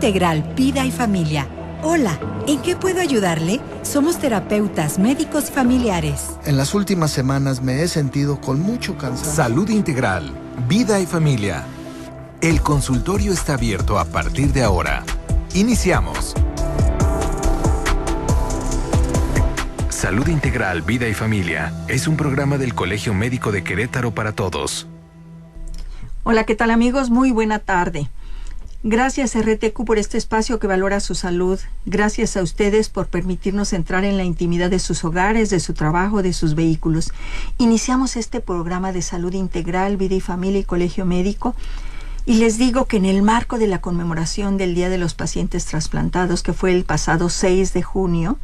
Integral Vida y Familia. Hola, ¿en qué puedo ayudarle? Somos terapeutas, médicos y familiares. En las últimas semanas me he sentido con mucho cansancio. Salud Integral, Vida y Familia. El consultorio está abierto a partir de ahora. Iniciamos. Salud Integral, Vida y Familia es un programa del Colegio Médico de Querétaro para todos. Hola, ¿qué tal amigos? Muy buena tarde. Gracias RTQ por este espacio que valora su salud. Gracias a ustedes por permitirnos entrar en la intimidad de sus hogares, de su trabajo, de sus vehículos. Iniciamos este programa de Salud Integral, Vida y Familia y Colegio Médico. Y les digo que en el marco de la conmemoración del Día de los Pacientes Trasplantados, que fue el pasado 6 de junio,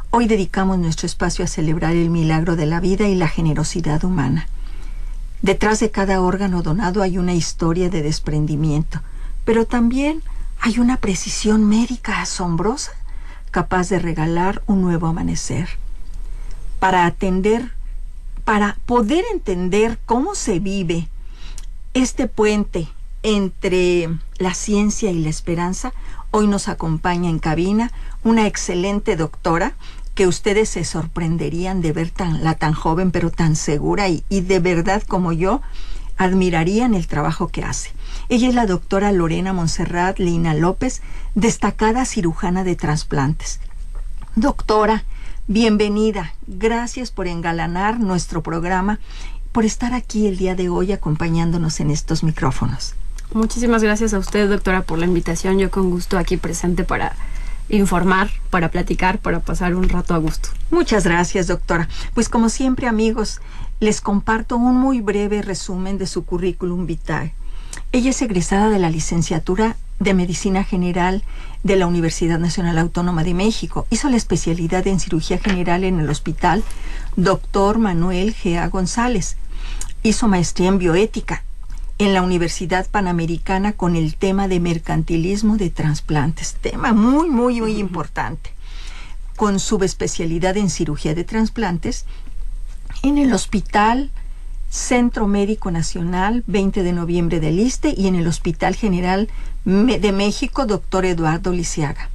hoy dedicamos nuestro espacio a celebrar el milagro de la vida y la generosidad humana. Detrás de cada órgano donado hay una historia de desprendimiento, pero también hay una precisión médica asombrosa, capaz de regalar un nuevo amanecer. Para poder entender cómo se vive este puente entre la ciencia y la esperanza, hoy nos acompaña en cabina una excelente doctora que ustedes se sorprenderían de ver tan joven, pero tan segura y de verdad como yo, admirarían el trabajo que hace. Ella es la doctora Lorena Montserrat Lina López, destacada cirujana de trasplantes. Doctora, bienvenida. Gracias por engalanar nuestro programa, por estar aquí el día de hoy acompañándonos en estos micrófonos. Muchísimas gracias a usted, doctora, por la invitación. Yo con gusto aquí presente para informar, para platicar, para pasar un rato a gusto. Muchas gracias, doctora. Pues como siempre, amigos, les comparto un muy breve resumen de su currículum vitae. Ella es egresada de la licenciatura de Medicina General de la Universidad Nacional Autónoma de México. Hizo la especialidad en Cirugía General en el Hospital Dr. Manuel G.A. González. Hizo maestría en Bioética en la Universidad Panamericana con el tema de mercantilismo de trasplantes. Tema muy importante. Con subespecialidad en Cirugía de Trasplantes en el Hospital Centro Médico Nacional 20 de noviembre del ISSSTE y en el Hospital General de México, Dr. Eduardo Lisiaga.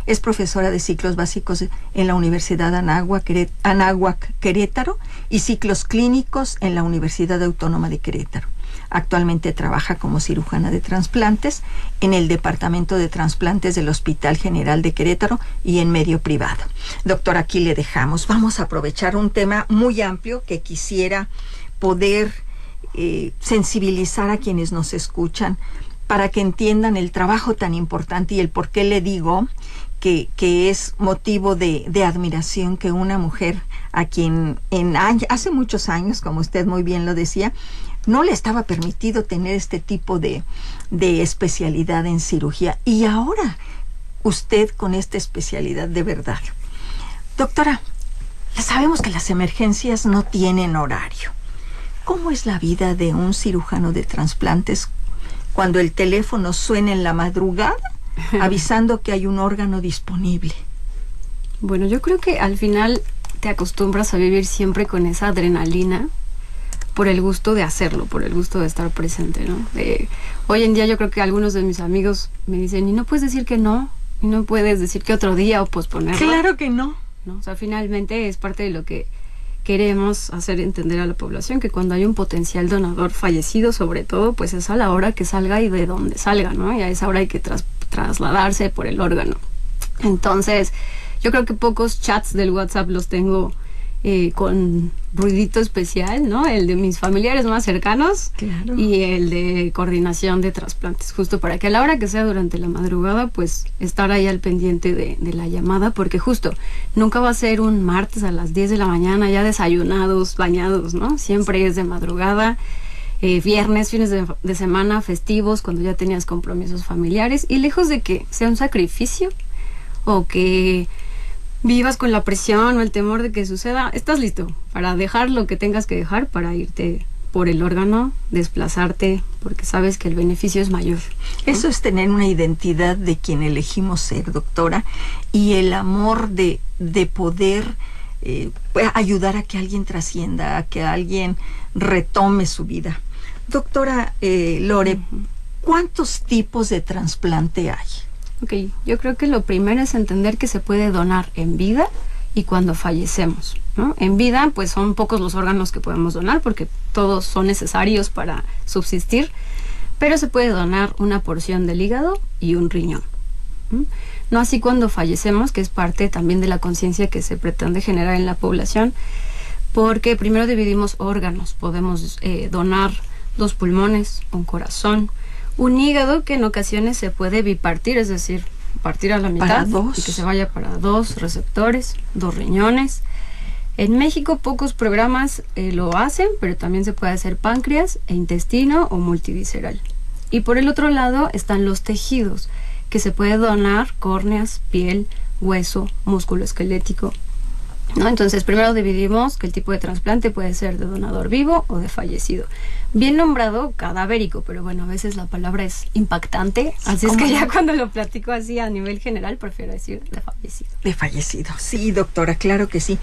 Es profesora de ciclos básicos en la Universidad Anáhuac Querétaro y ciclos clínicos en la Universidad Autónoma de Querétaro. Actualmente trabaja como cirujana de trasplantes en el Departamento de Trasplantes del Hospital General de Querétaro y en medio privado. Doctor, aquí le dejamos. Vamos a aprovechar un tema muy amplio que quisiera poder sensibilizar a quienes nos escuchan para que entiendan el trabajo tan importante y el por qué le digo que es motivo de admiración que una mujer a quien hace muchos años, como usted muy bien lo decía, no le estaba permitido tener este tipo de especialidad en cirugía. Y ahora, usted con esta especialidad de verdad. Doctora, ya sabemos que las emergencias no tienen horario. ¿Cómo es la vida de un cirujano de trasplantes cuando el teléfono suena en la madrugada avisando que hay un órgano disponible? Bueno, yo creo que al final te acostumbras a vivir siempre con esa adrenalina por el gusto de hacerlo, por el gusto de estar presente, ¿no? Hoy en día yo creo que algunos de mis amigos me dicen, y no puedes decir que no, y no puedes decir que otro día o posponerlo. Claro que no. ¿No? O sea, finalmente es parte de lo que queremos hacer entender a la población, que cuando hay un potencial donador fallecido, sobre todo, pues es a la hora que salga y de donde salga, ¿no? Y a esa hora hay que trasladarse por el órgano. Entonces, yo creo que pocos chats del WhatsApp los tengo con ruidito especial, ¿no? El de mis familiares más cercanos. Claro. Y el de coordinación de trasplantes, justo para que a la hora que sea durante la madrugada, pues estar ahí al pendiente de la llamada, porque justo nunca va a ser un martes a las 10 de la mañana ya desayunados, bañados, ¿no? Siempre es de madrugada, viernes, fines de semana, festivos, cuando ya tenías compromisos familiares, y lejos de que sea un sacrificio o que vivas con la presión o el temor de que suceda, estás listo para dejar lo que tengas que dejar para irte por el órgano, desplazarte, porque sabes que el beneficio es mayor, ¿no? Eso es tener una identidad de quien elegimos ser, doctora, y el amor de poder ayudar a que alguien trascienda, a que alguien retome su vida. Doctora Lore, ¿cuántos tipos de trasplante hay? Ok, yo creo que lo primero es entender que se puede donar en vida y cuando fallecemos, ¿no? En vida, pues son pocos los órganos que podemos donar porque todos son necesarios para subsistir, pero se puede donar una porción del hígado y un riñón. No así cuando fallecemos, que es parte también de la conciencia que se pretende generar en la población, porque primero dividimos órganos. Podemos donar 2 pulmones, un corazón, un hígado que en ocasiones se puede bipartir, es decir, partir a la mitad y que se vaya para 2 receptores, 2 riñones. En México pocos programas lo hacen, pero también se puede hacer páncreas e intestino o multivisceral. Y por el otro lado están los tejidos, que se puede donar córneas, piel, hueso, músculo esquelético, ¿no? Entonces primero dividimos que el tipo de trasplante puede ser de donador vivo o de fallecido. Bien nombrado cadavérico, pero bueno, a veces la palabra es impactante, así es que ya cuando lo platico así a nivel general prefiero decir de fallecido. De fallecido, sí, doctora, claro que sí.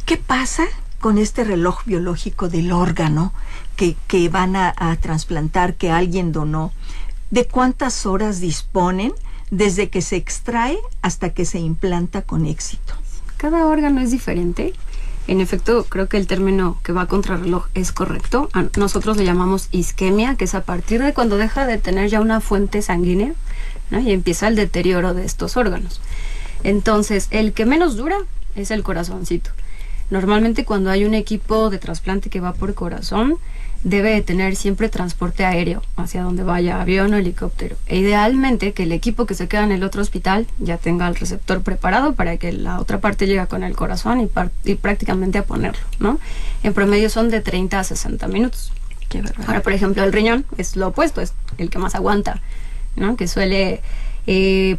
¿Qué pasa con este reloj biológico del órgano que van a trasplantar, que alguien donó? ¿De cuántas horas disponen desde que se extrae hasta que se implanta con éxito? Cada órgano es diferente. En efecto, creo que el término que va contra reloj es correcto. Nosotros le llamamos isquemia, que es a partir de cuando deja de tener ya una fuente sanguínea, ¿no? Y empieza el deterioro de estos órganos. Entonces, el que menos dura es el corazoncito. Normalmente cuando hay un equipo de trasplante que va por corazón, debe de tener siempre transporte aéreo hacia donde vaya, avión o helicóptero. E idealmente que el equipo que se queda en el otro hospital ya tenga el receptor preparado para que la otra parte llegue con el corazón y prácticamente a ponerlo, ¿no? En promedio son de 30 a 60 minutos. Qué verdad. Ahora, por ejemplo, el riñón es lo opuesto, es el que más aguanta, ¿no? Que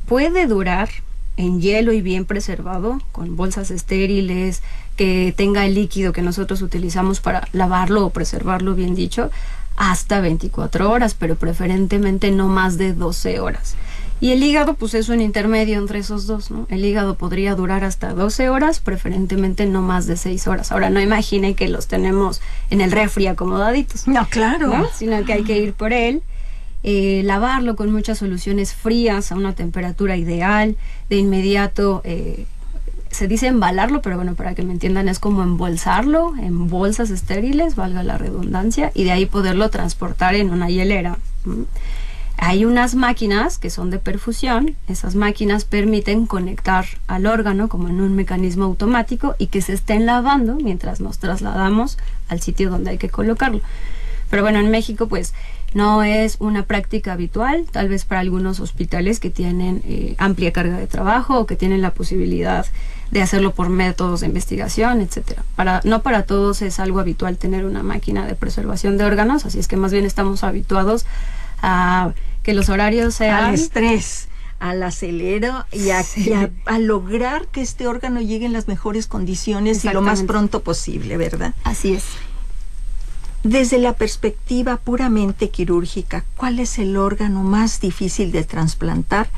puede durar en hielo y bien preservado, con bolsas estériles, que tenga el líquido que nosotros utilizamos para lavarlo o preservarlo, bien dicho, hasta 24 horas, pero preferentemente no más de 12 horas. Y el hígado, pues es un intermedio entre esos dos, ¿no? El hígado podría durar hasta 12 horas, preferentemente no más de 6 horas. Ahora, no imaginen que los tenemos en el refri acomodaditos. No, claro. ¿No? Sino que hay que ir por él. Lavarlo con muchas soluciones frías a una temperatura ideal. De inmediato se dice embalarlo, pero bueno, para que me entiendan, es como embolsarlo en bolsas estériles, valga la redundancia, y de ahí poderlo transportar en una hielera. Hay unas máquinas que son de perfusión. Esas máquinas permiten conectar al órgano como en un mecanismo automático y que se estén lavando mientras nos trasladamos al sitio donde hay que colocarlo. Pero bueno, en México pues no es una práctica habitual, tal vez para algunos hospitales que tienen amplia carga de trabajo o que tienen la posibilidad de hacerlo por métodos de investigación, etcétera. No para todos es algo habitual tener una máquina de preservación de órganos, así es que más bien estamos habituados a que los horarios sean... Al estrés, al acelero y a lograr que este órgano llegue en las mejores condiciones y lo más pronto posible, ¿verdad? Así es. Desde la perspectiva puramente quirúrgica, ¿cuál es el órgano más difícil de trasplantar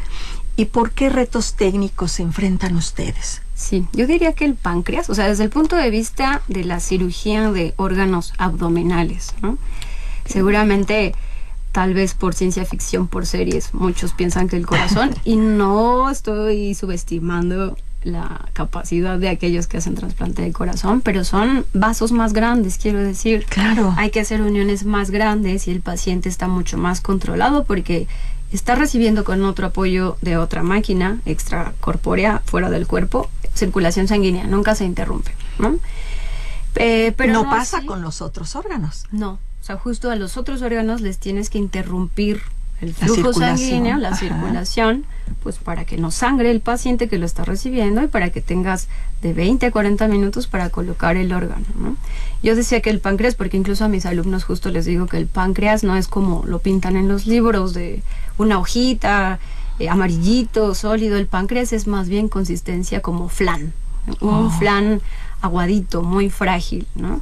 y por qué retos técnicos se enfrentan ustedes? Sí, yo diría que el páncreas, o sea, desde el punto de vista de la cirugía de órganos abdominales, ¿no? Seguramente, tal vez por ciencia ficción, por series, muchos piensan que el corazón, y no estoy subestimando la capacidad de aquellos que hacen trasplante de corazón, pero son vasos más grandes, quiero decir. Claro. Hay que hacer uniones más grandes y el paciente está mucho más controlado porque está recibiendo con otro apoyo de otra máquina extracorpórea fuera del cuerpo, circulación sanguínea, nunca se interrumpe, ¿no? Pero no pasa así con los otros órganos. No, o sea, justo a los otros órganos les tienes que interrumpir el flujo sanguíneo, la circulación, pues para que no sangre el paciente que lo está recibiendo y para que tengas de 20 a 40 minutos para colocar el órgano, ¿no? Yo decía que el páncreas, porque incluso a mis alumnos justo les digo que el páncreas no es como lo pintan en los libros de una hojita, amarillito, sólido. El páncreas es más bien consistencia como flan, un flan aguadito, muy frágil, ¿no?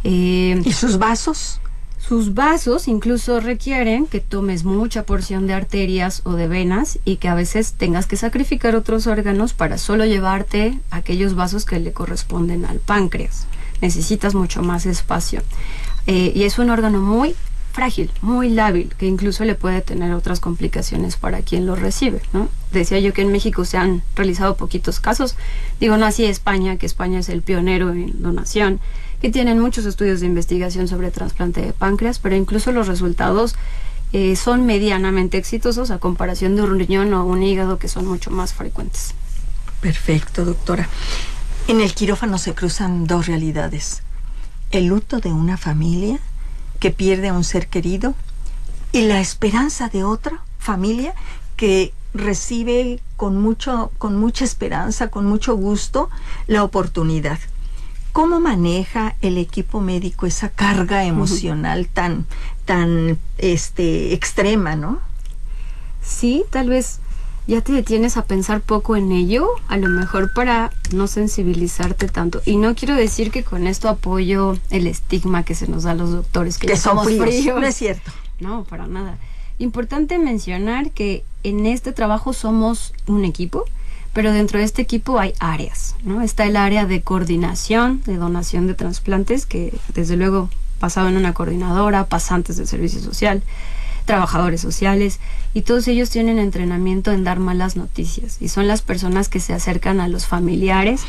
¿Y sus vasos? Sus vasos incluso requieren que tomes mucha porción de arterias o de venas y que a veces tengas que sacrificar otros órganos para solo llevarte aquellos vasos que le corresponden al páncreas. Necesitas mucho más espacio. Y es un órgano muy frágil, muy lábil, que incluso le puede tener otras complicaciones para quien lo recibe, ¿no? Decía yo que en México se han realizado poquitos casos, digo, no así España, que España es el pionero en donación, que tienen muchos estudios de investigación sobre trasplante de páncreas, pero incluso los resultados son medianamente exitosos a comparación de un riñón o un hígado, que son mucho más frecuentes. Perfecto, doctora. En el quirófano se cruzan dos realidades: el luto de una familia que pierde a un ser querido y la esperanza de otra familia que recibe con mucha esperanza, con mucho gusto, la oportunidad. ¿Cómo maneja el equipo médico esa carga emocional tan extrema, no? Sí, tal vez ya te detienes a pensar poco en ello, a lo mejor para no sensibilizarte tanto. Y no quiero decir que con esto apoyo el estigma que se nos da a los doctores, que ya somos fríos. No es cierto. No, para nada. Importante mencionar que en este trabajo somos un equipo, pero dentro de este equipo hay áreas, ¿no? Está el área de coordinación, de donación de trasplantes, que desde luego pasado en una coordinadora, pasantes de servicio social, trabajadores sociales, y todos ellos tienen entrenamiento en dar malas noticias, y son las personas que se acercan a los familiares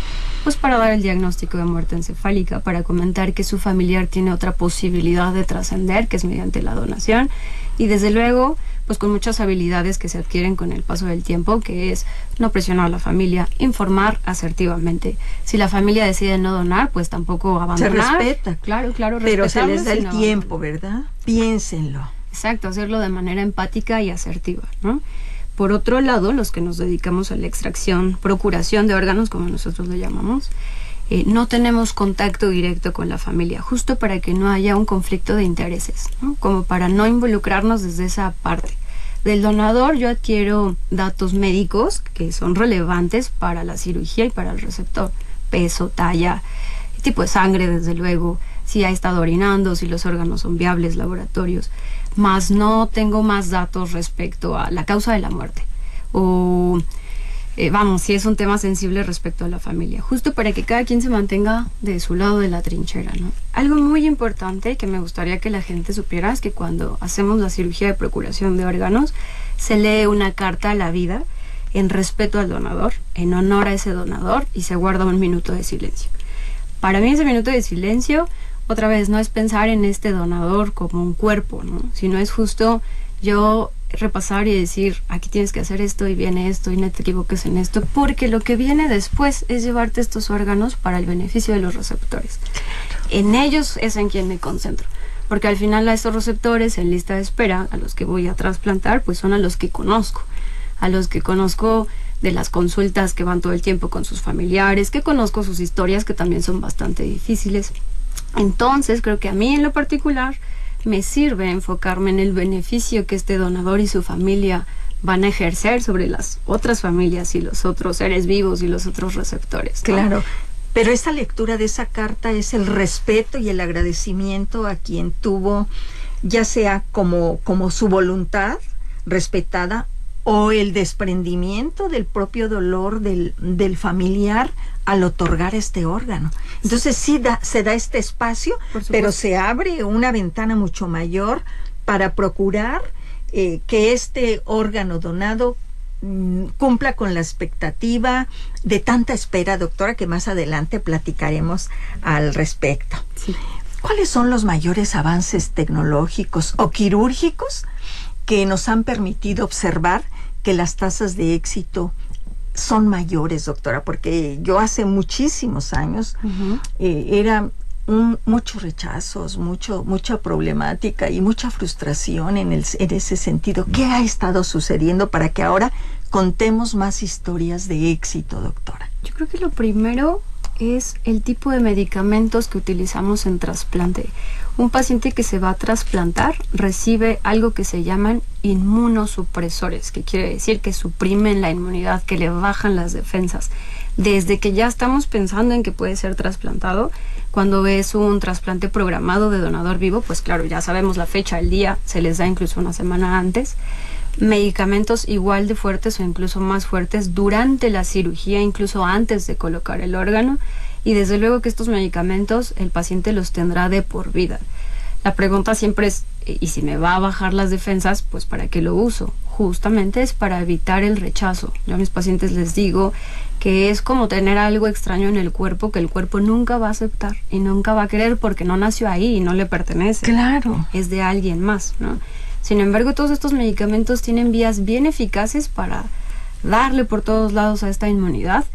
pues para dar el diagnóstico de muerte encefálica, para comentar que su familiar tiene otra posibilidad de trascender, que es mediante la donación, y desde luego pues con muchas habilidades que se adquieren con el paso del tiempo, que es no presionar a la familia, informar asertivamente. Si la familia decide no donar, pues tampoco abandonar. Se respeta. Claro, pero se les da el tiempo, ¿verdad? Piénsenlo. Exacto, hacerlo de manera empática y asertiva, ¿no? Por otro lado, los que nos dedicamos a la extracción, procuración de órganos, como nosotros lo llamamos, no tenemos contacto directo con la familia, justo para que no haya un conflicto de intereses, ¿no? Como para no involucrarnos desde esa parte. Del donador yo adquiero datos médicos que son relevantes para la cirugía y para el receptor: peso, talla, tipo de sangre, desde luego, si ha estado orinando, si los órganos son viables, laboratorios. Más no tengo más datos respecto a la causa de la muerte o si es un tema sensible respecto a la familia, justo para que cada quien se mantenga de su lado de la trinchera, ¿no? Algo muy importante que me gustaría que la gente supiera es que cuando hacemos la cirugía de procuración de órganos se lee una carta a la vida en respeto al donador, en honor a ese donador, y se guarda un minuto de silencio. Para mí ese minuto de silencio, otra vez, no es pensar en este donador como un cuerpo, ¿no? Sino es justo yo repasar y decir, aquí tienes que hacer esto y viene esto y no te equivoques en esto, porque lo que viene después es llevarte estos órganos para el beneficio de los receptores. En ellos es en quien me concentro, porque al final a estos receptores en lista de espera, a los que voy a trasplantar, pues son a los que conozco de las consultas que van todo el tiempo con sus familiares, que conozco sus historias, que también son bastante difíciles. Entonces creo que a mí en lo particular me sirve enfocarme en el beneficio que este donador y su familia van a ejercer sobre las otras familias y los otros seres vivos y los otros receptores, ¿no? Claro, pero esta lectura de esa carta es el respeto y el agradecimiento a quien tuvo, ya sea como su voluntad respetada o el desprendimiento del propio dolor del familiar al otorgar este órgano. Entonces sí se da este espacio, pero se abre una ventana mucho mayor para procurar que este órgano donado cumpla con la expectativa de tanta espera, doctora, que más adelante platicaremos al respecto. Sí. ¿Cuáles son los mayores avances tecnológicos o quirúrgicos que nos han permitido observar que las tasas de éxito son mayores, doctora? Porque yo hace muchísimos años era muchos rechazos, mucha problemática y mucha frustración en ese sentido. ¿Qué ha estado sucediendo para que ahora contemos más historias de éxito, doctora? Yo creo que lo primero es el tipo de medicamentos que utilizamos en trasplante. Un paciente que se va a trasplantar recibe algo que se llaman inmunosupresores, que quiere decir que suprimen la inmunidad, que le bajan las defensas. Desde que ya estamos pensando en que puede ser trasplantado, cuando ves un trasplante programado de donador vivo, pues claro, ya sabemos la fecha, el día, se les da incluso una semana antes. Medicamentos igual de fuertes o incluso más fuertes durante la cirugía, incluso antes de colocar el órgano, y desde luego que estos medicamentos el paciente los tendrá de por vida. La pregunta siempre es, ¿y si me va a bajar las defensas? Pues ¿para qué lo uso? Justamente es para evitar el rechazo. Yo a mis pacientes les digo que es como tener algo extraño en el cuerpo que el cuerpo nunca va a aceptar y nunca va a querer porque no nació ahí y no le pertenece. Claro. Es de alguien más, ¿no? Sin embargo, todos estos medicamentos tienen vías bien eficaces para darle por todos lados a esta inmunidad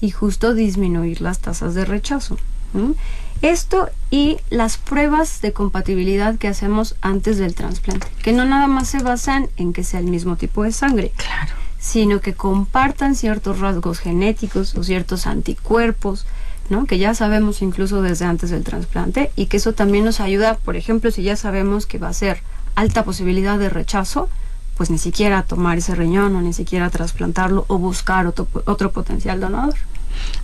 y justo disminuir las tasas de rechazo, ¿no? Esto y las pruebas de compatibilidad que hacemos antes del trasplante, que no nada más se basan en que sea el mismo tipo de sangre, Claro. sino que compartan ciertos rasgos genéticos o ciertos anticuerpos, ¿no? Que ya sabemos incluso desde antes del trasplante, y que eso también nos ayuda, por ejemplo, si ya sabemos que va a ser alta posibilidad de rechazo, pues ni siquiera tomar ese riñón o ni siquiera trasplantarlo o buscar otro potencial donador.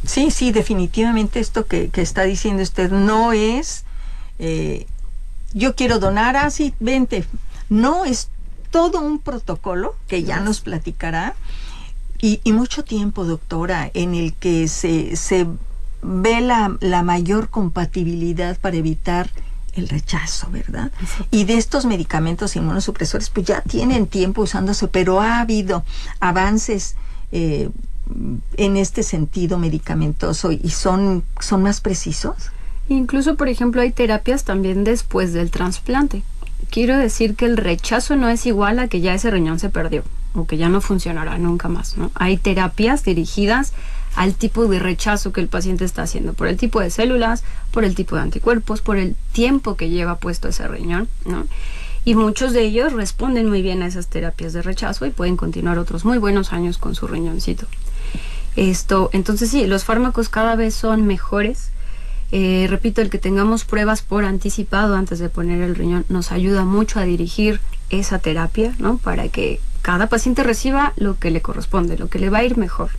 Sí, sí, definitivamente esto que está diciendo usted no es, yo quiero donar, sí, vente. No, es todo un protocolo que ya nos platicará y mucho tiempo, doctora, en el que se ve la mayor compatibilidad para evitar el rechazo, ¿verdad? Exacto. Y de estos medicamentos inmunosupresores, pues ya tienen tiempo usándose, pero ha habido avances en este sentido medicamentoso y son más precisos. Incluso, por ejemplo, hay terapias también después del trasplante. Quiero decir que el rechazo no es igual a que ya ese riñón se perdió o que ya no funcionará nunca más, ¿no? Hay terapias dirigidas al tipo de rechazo que el paciente está haciendo, por el tipo de células, por el tipo de anticuerpos, por el tiempo que lleva puesto ese riñón, ¿no? Y muchos de ellos responden muy bien a esas terapias de rechazo y pueden continuar otros muy buenos años con su riñoncito. Entonces sí, los fármacos cada vez son mejores. Repito, el que tengamos pruebas por anticipado antes de poner el riñón nos ayuda mucho a dirigir esa terapia, ¿no? Para que cada paciente reciba lo que le corresponde, lo que le va a ir mejor.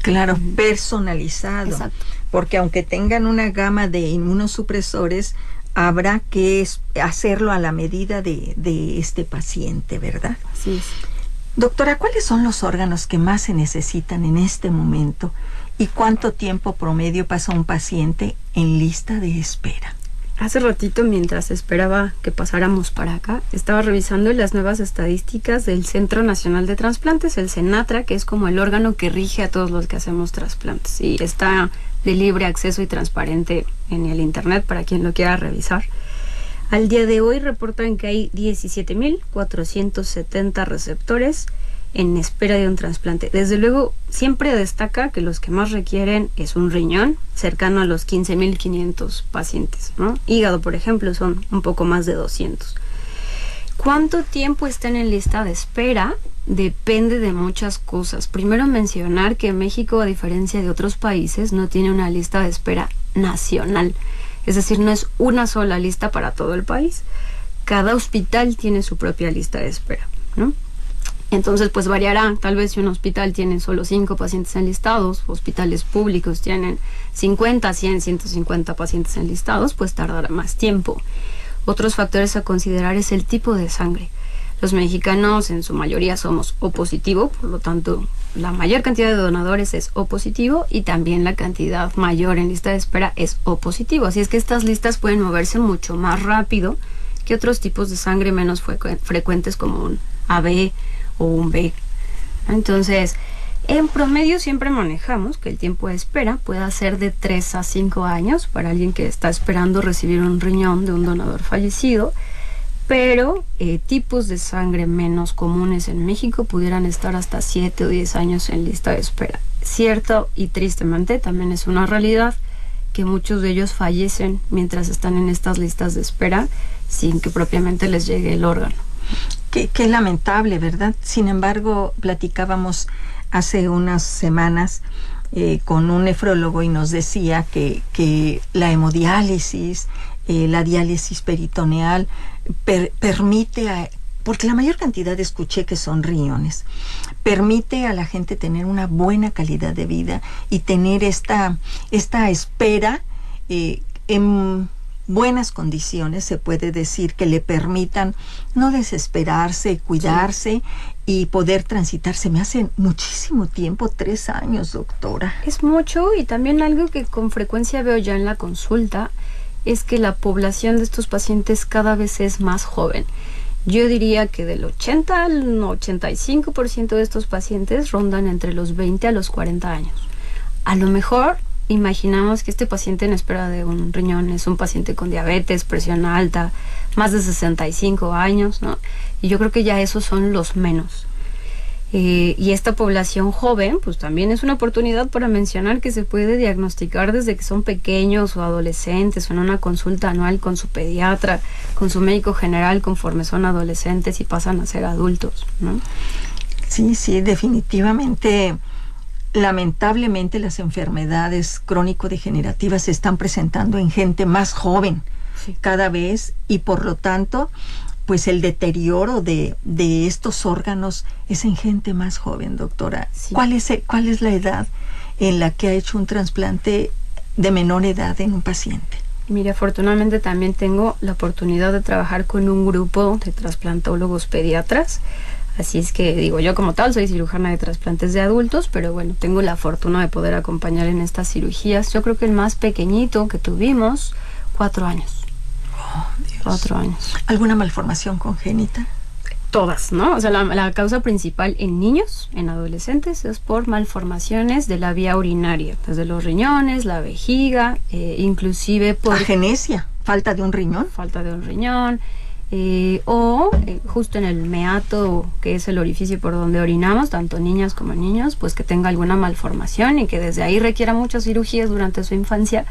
Claro, personalizado. Exacto. Porque aunque tengan una gama de inmunosupresores, habrá que hacerlo a la medida de este paciente, ¿verdad? Así es. Doctora, ¿cuáles son los órganos que más se necesitan en este momento? ¿Y cuánto tiempo promedio pasa un paciente en lista de espera? Hace ratito, mientras esperaba que pasáramos para acá, estaba revisando las nuevas estadísticas del Centro Nacional de Trasplantes, el CENATRA, que es como el órgano que rige a todos los que hacemos trasplantes. Y está de libre acceso y transparente en el internet para quien lo quiera revisar. Al día de hoy reportan que hay 17,470 receptores en espera de un trasplante. Desde luego, siempre destaca que los que más requieren es un riñón, cercano a los 15,500 pacientes, ¿no? Hígado, por ejemplo, son un poco más de 200. ¿Cuánto tiempo están en lista de espera? Depende de muchas cosas. Primero, mencionar que México, a diferencia de otros países, no tiene una lista de espera nacional. Es decir, no es una sola lista para todo el país. Cada hospital tiene su propia lista de espera, ¿no? Entonces, pues variará. Tal vez si un hospital tiene solo 5 pacientes enlistados, hospitales públicos tienen 50, 100, 150 pacientes enlistados, pues tardará más tiempo. Otros factores a considerar es el tipo de sangre. Los mexicanos en su mayoría somos O positivo, por lo tanto la mayor cantidad de donadores es O positivo y también la cantidad mayor en lista de espera es O positivo. Así es que estas listas pueden moverse mucho más rápido que otros tipos de sangre menos frecuentes como un AB o un B. Entonces, en promedio siempre manejamos que el tiempo de espera pueda ser de 3 a 5 años para alguien que está esperando recibir un riñón de un donador fallecido, pero tipos de sangre menos comunes en México pudieran estar hasta 7 o 10 años en lista de espera. Cierto y tristemente también es una realidad que muchos de ellos fallecen mientras están en estas listas de espera sin que propiamente les llegue el órgano. Qué lamentable, ¿verdad? Sin embargo, platicábamos hace unas semanas con un nefrólogo y nos decía que la hemodiálisis, la diálisis peritoneal permite, porque la mayor cantidad escuché que son riñones, permite a la gente tener una buena calidad de vida y tener esta espera en buenas condiciones, se puede decir, que le permitan no desesperarse, cuidarse y poder transitarse. Me hace muchísimo tiempo, 3 años, doctora. Es mucho, y también algo que con frecuencia veo ya en la consulta es que la población de estos pacientes cada vez es más joven. Yo diría que del 80 al 85% de estos pacientes rondan entre los 20 a los 40 años. A lo mejor imaginamos que este paciente en espera de un riñón es un paciente con diabetes, presión alta, más de 65 años, ¿no? Y yo creo que ya esos son los menos. Y esta población joven, pues también es una oportunidad para mencionar que se puede diagnosticar desde que son pequeños o adolescentes, o en una consulta anual con su pediatra, con su médico general, conforme son adolescentes y pasan a ser adultos, ¿no? Sí, definitivamente. Lamentablemente las enfermedades crónico-degenerativas se están presentando en gente más joven cada vez, y por lo tanto pues el deterioro de estos órganos es en gente más joven, doctora. Sí. ¿Cuál es la edad en la que ha hecho un trasplante de menor edad en un paciente? Mire, afortunadamente también tengo la oportunidad de trabajar con un grupo de trasplantólogos pediatras. Así es que, digo, yo como tal soy cirujana de trasplantes de adultos, pero bueno, tengo la fortuna de poder acompañar en estas cirugías. Yo creo que el más pequeñito que tuvimos, 4 años. Oh, Dios. 4 años. ¿Alguna malformación congénita? Todas, ¿no? O sea, la causa principal en niños, en adolescentes, es por malformaciones de la vía urinaria, desde los riñones, la vejiga, inclusive por... Agenesia, falta de un riñón. Falta de un riñón. Justo en el meato, que es el orificio por donde orinamos, tanto niñas como niños, pues que tenga alguna malformación y que desde ahí requiera muchas cirugías durante su infancia,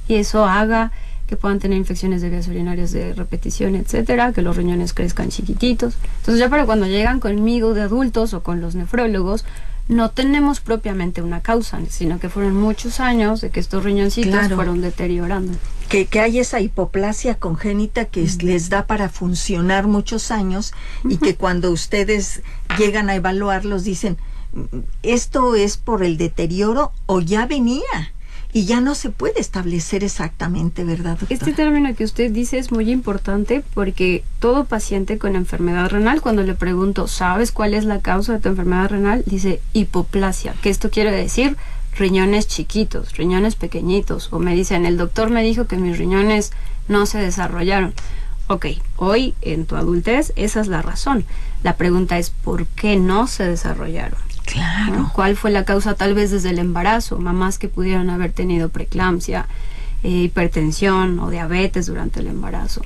y eso haga que puedan tener infecciones de vías urinarias de repetición, etcétera, que los riñones crezcan chiquititos. Entonces ya para cuando llegan conmigo de adultos o con los nefrólogos, no tenemos propiamente una causa, sino que fueron muchos años de que estos riñoncitos fueron deteriorando. Que hay esa hipoplasia congénita que les da para funcionar muchos años, y que cuando ustedes llegan a evaluarlos dicen, esto es por el deterioro o ya venía y ya no se puede establecer exactamente, ¿verdad, doctora? Este término que usted dice es muy importante, porque todo paciente con enfermedad renal, cuando le pregunto, ¿sabes cuál es la causa de tu enfermedad renal?, dice hipoplasia, que esto quiere decir riñones chiquitos, riñones pequeñitos, o me dicen, el doctor me dijo que mis riñones no se desarrollaron. Ok, hoy en tu adultez esa es la razón. La pregunta es, ¿por qué no se desarrollaron? Claro. ¿No? ¿Cuál fue la causa tal vez desde el embarazo? Mamás que pudieron haber tenido preeclampsia, hipertensión o diabetes durante el embarazo.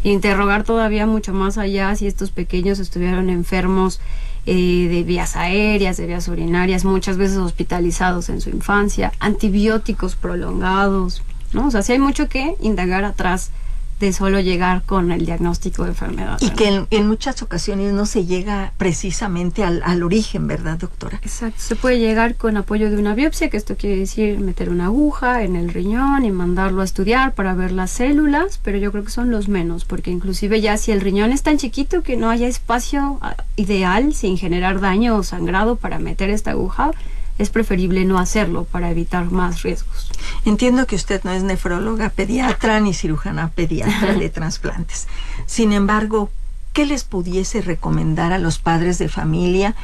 Interrogar todavía mucho más allá si estos pequeños estuvieron enfermos de vías aéreas, de vías urinarias, muchas veces hospitalizados en su infancia, antibióticos prolongados, ¿no? O sea, sí hay mucho que indagar atrás de solo llegar con el diagnóstico de enfermedad. Y que en muchas ocasiones no se llega precisamente al origen, ¿verdad, doctora? Exacto. Se puede llegar con apoyo de una biopsia, que esto quiere decir meter una aguja en el riñón y mandarlo a estudiar para ver las células, pero yo creo que son los menos, porque inclusive ya si el riñón es tan chiquito que no haya espacio ideal sin generar daño o sangrado para meter esta aguja, es preferible no hacerlo para evitar más riesgos. Entiendo que usted no es nefróloga pediatra ni cirujana pediatra de trasplantes. Sin embargo, ¿qué les pudiese recomendar a los padres de familia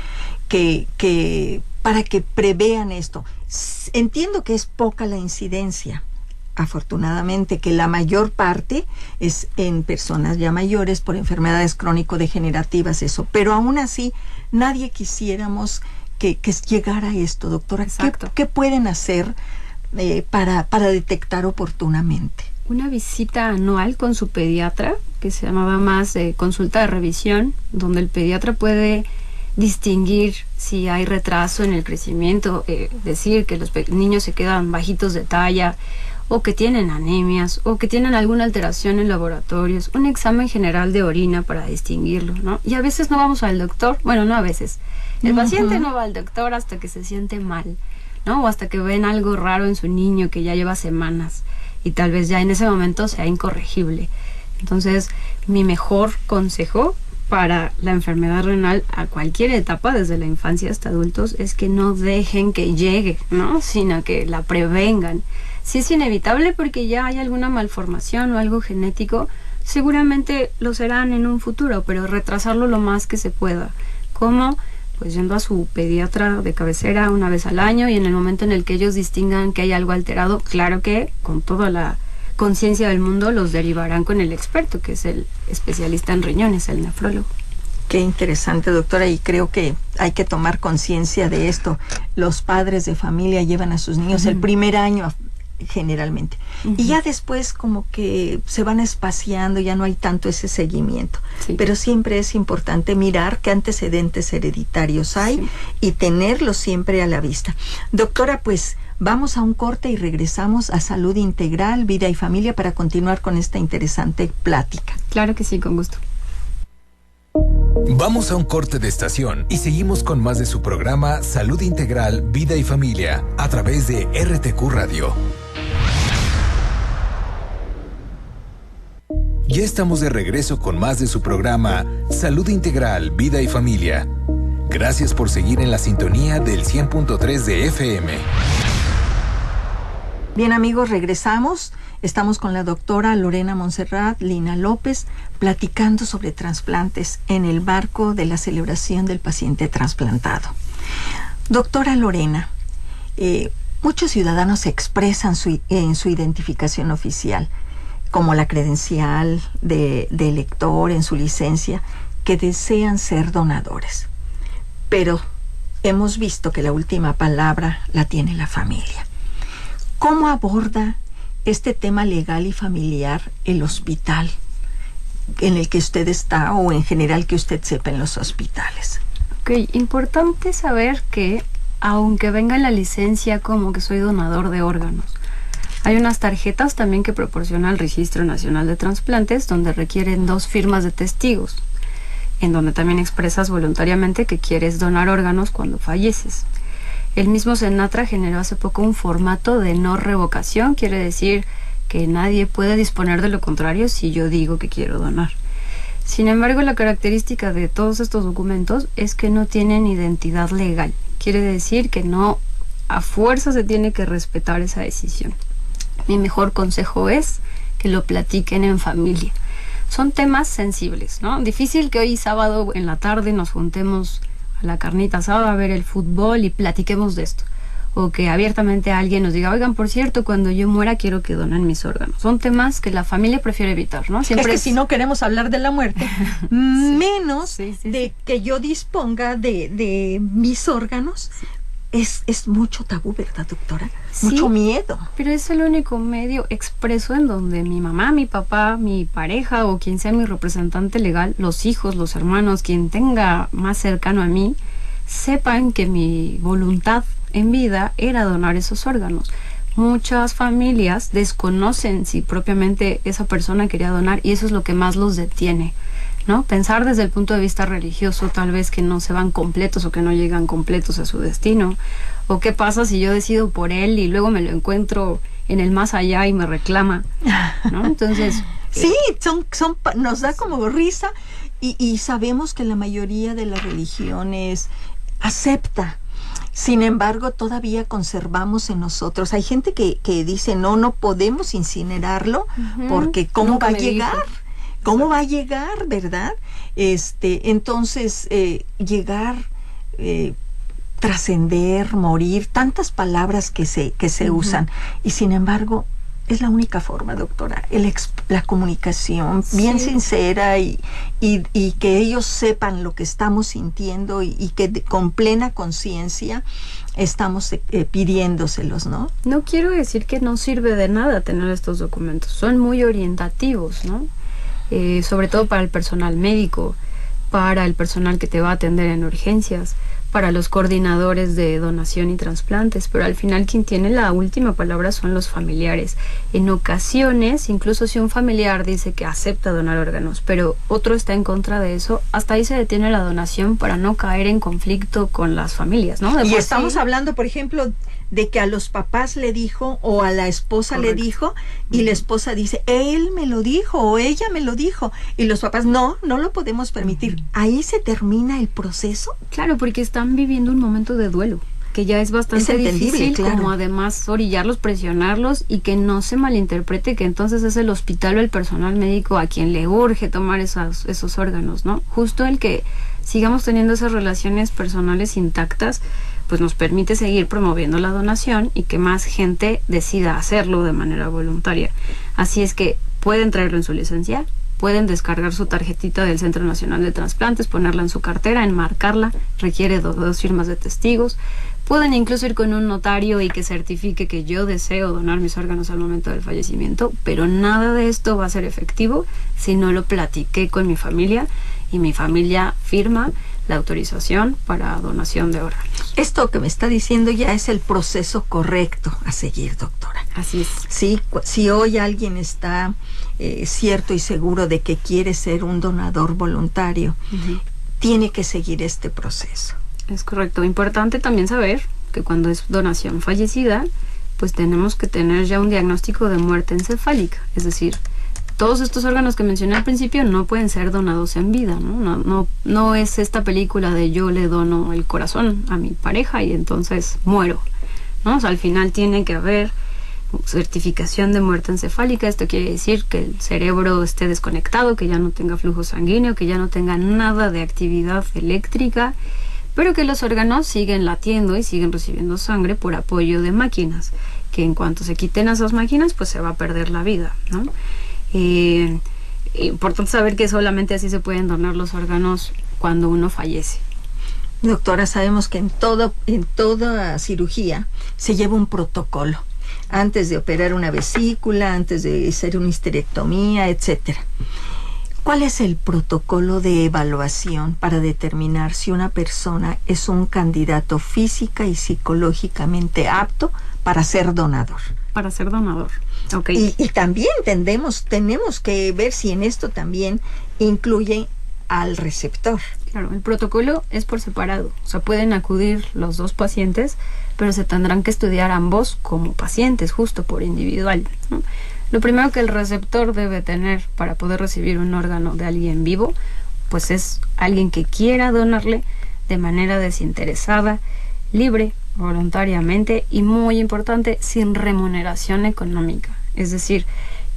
para que prevean esto? Entiendo que es poca la incidencia, afortunadamente, que la mayor parte es en personas ya mayores por enfermedades crónico-degenerativas, eso, pero aún así nadie quisiéramos que llegara a esto, doctora. ¿Qué pueden hacer para detectar oportunamente? Una visita anual con su pediatra, que se llamaba más consulta de revisión, donde el pediatra puede distinguir si hay retraso en el crecimiento, decir que los niños se quedan bajitos de talla, o que tienen anemias, o que tienen alguna alteración en laboratorios, un examen general de orina para distinguirlo, ¿no? Y a veces no vamos al doctor, bueno, no a veces, el paciente no va al doctor hasta que se siente mal, ¿no? O hasta que ven algo raro en su niño que ya lleva semanas y tal vez ya en ese momento sea incorregible. Entonces, mi mejor consejo para la enfermedad renal a cualquier etapa, desde la infancia hasta adultos, es que no dejen que llegue, ¿no? Sino que la prevengan. Si es inevitable porque ya hay alguna malformación o algo genético, seguramente lo serán en un futuro, pero retrasarlo lo más que se pueda. ¿Cómo? Pues yendo a su pediatra de cabecera una vez al año, y en el momento en el que ellos distingan que hay algo alterado, claro que con toda la conciencia del mundo, los derivarán con el experto, que es el especialista en riñones, el nefrólogo. Qué interesante, doctora, y creo que hay que tomar conciencia de esto. Los padres de familia llevan a sus niños el primer año generalmente, y ya después como que se van espaciando, ya no hay tanto ese seguimiento, pero siempre es importante mirar qué antecedentes hereditarios hay y tenerlos siempre a la vista. Doctora, pues vamos a un corte y regresamos a Salud Integral, Vida y Familia para continuar con esta interesante plática. Claro que sí, con gusto. Vamos a un corte de estación y seguimos con más de su programa Salud Integral, Vida y Familia a través de RTQ Radio. Ya estamos de regreso con más de su programa Salud Integral, Vida y Familia. Gracias por seguir en la sintonía del 100.3 de FM. Bien, amigos, regresamos. Estamos con la doctora Lorena Montserrat Lina López platicando sobre trasplantes en el marco de la celebración del paciente trasplantado. Doctora Lorena, muchos ciudadanos expresan en su identificación oficial, como la credencial de elector en su licencia, que desean ser donadores. Pero hemos visto que la última palabra la tiene la familia. ¿Cómo aborda este tema legal y familiar el hospital en el que usted está, o en general que usted sepa en los hospitales? Ok, importante saber que aunque venga en la licencia como que soy donador de órganos, hay unas tarjetas también que proporciona el Registro Nacional de Trasplantes donde requieren 2 firmas de testigos, en donde también expresas voluntariamente que quieres donar órganos cuando falleces. El mismo Senatra generó hace poco un formato de no revocación, quiere decir que nadie puede disponer de lo contrario si yo digo que quiero donar. Sin embargo, la característica de todos estos documentos es que no tienen identidad legal, quiere decir que no a fuerza se tiene que respetar esa decisión. Mi mejor consejo es que lo platiquen en familia. Son temas sensibles, ¿no? Difícil que hoy sábado en la tarde nos juntemos a la carnita asada a ver el fútbol y platiquemos de esto. O que abiertamente alguien nos diga, oigan, por cierto, cuando yo muera quiero que donen mis órganos. Son temas que la familia prefiere evitar, ¿no? Siempre es que si no queremos hablar de la muerte, menos de que yo disponga de mis órganos. Es mucho tabú, ¿verdad, doctora? Mucho miedo. Pero es el único medio expreso en donde mi mamá, mi papá, mi pareja o quien sea mi representante legal, los hijos, los hermanos, quien tenga más cercano a mí, sepan que mi voluntad en vida era donar esos órganos. Muchas familias desconocen si propiamente esa persona quería donar y eso es lo que más los detiene, ¿no? Pensar desde el punto de vista religioso, tal vez que no se van completos o que no llegan completos a su destino. O qué pasa si yo decido por él y luego me lo encuentro en el más allá y me reclama, ¿no? Entonces... sí, nos da como risa y sabemos que la mayoría de las religiones acepta. Sin embargo, todavía conservamos en nosotros. Hay gente que dice, no podemos incinerarlo porque ¿cómo va a llegar? ¿Cómo va a llegar, verdad? Entonces, llegar, trascender, morir, tantas palabras que se usan. Y sin embargo, es la única forma, doctora, la comunicación bien sincera y que ellos sepan lo que estamos sintiendo y que con plena conciencia estamos pidiéndoselos, ¿no? No quiero decir que no sirve de nada tener estos documentos, son muy orientativos, ¿no? Sobre todo para el personal médico, para el personal que te va a atender en urgencias, para los coordinadores de donación y trasplantes, pero al final quien tiene la última palabra son los familiares. En ocasiones, incluso si un familiar dice que acepta donar órganos, pero otro está en contra de eso, hasta ahí se detiene la donación para no caer en conflicto con las familias, ¿no? Y estamos hablando, por ejemplo, de que a los papás le dijo o a la esposa le dijo y la esposa dice, él me lo dijo o ella me lo dijo y los papás, no lo podemos permitir. Ahí se termina el proceso. Claro, porque están viviendo un momento de duelo que ya es bastante difícil, claro. Como además orillarlos, presionarlos y que no se malinterprete que entonces es el hospital o el personal médico a quien le urge tomar esos órganos, ¿no? Justo el que sigamos teniendo esas relaciones personales intactas pues nos permite seguir promoviendo la donación y que más gente decida hacerlo de manera voluntaria. Así es que pueden traerlo en su licencia, pueden descargar su tarjetita del Centro Nacional de Trasplantes, ponerla en su cartera, enmarcarla, requiere 2 firmas de testigos. Pueden incluso ir con un notario y que certifique que yo deseo donar mis órganos al momento del fallecimiento, pero nada de esto va a ser efectivo si no lo platiqué con mi familia y mi familia firma la autorización para donación de órganos. Esto que me está diciendo ya es el proceso correcto a seguir, doctora. Así es. Sí, si hoy alguien está cierto y seguro de que quiere ser un donador voluntario, tiene que seguir este proceso. Es correcto. Importante también saber que cuando es donación fallecida, pues tenemos que tener ya un diagnóstico de muerte encefálica. Es decir, todos estos órganos que mencioné al principio no pueden ser donados en vida, ¿no? No es esta película de yo le dono el corazón a mi pareja y entonces muero, ¿no? O sea, al final tiene que haber certificación de muerte encefálica. Esto quiere decir que el cerebro esté desconectado, que ya no tenga flujo sanguíneo, que ya no tenga nada de actividad eléctrica, pero que los órganos siguen latiendo y siguen recibiendo sangre por apoyo de máquinas, que en cuanto se quiten esas máquinas, pues se va a perder la vida, ¿no? Importante saber que solamente así se pueden donar los órganos cuando uno fallece. Doctora, sabemos que en toda cirugía se lleva un protocolo. Antes de operar una vesícula, antes de hacer una histerectomía, etcétera. ¿Cuál es el protocolo de evaluación para determinar si una persona es un candidato física y psicológicamente apto para ser donador? Para ser donador. Okay. Y también tenemos que ver si en esto también incluye al receptor. Claro, el protocolo es por separado. O sea, pueden acudir los 2 pacientes, pero se tendrán que estudiar ambos como pacientes, justo por individual, ¿no? Lo primero que el receptor debe tener para poder recibir un órgano de alguien vivo, pues es alguien que quiera donarle de manera desinteresada, libre, voluntariamente y, muy importante, sin remuneración económica. Es decir,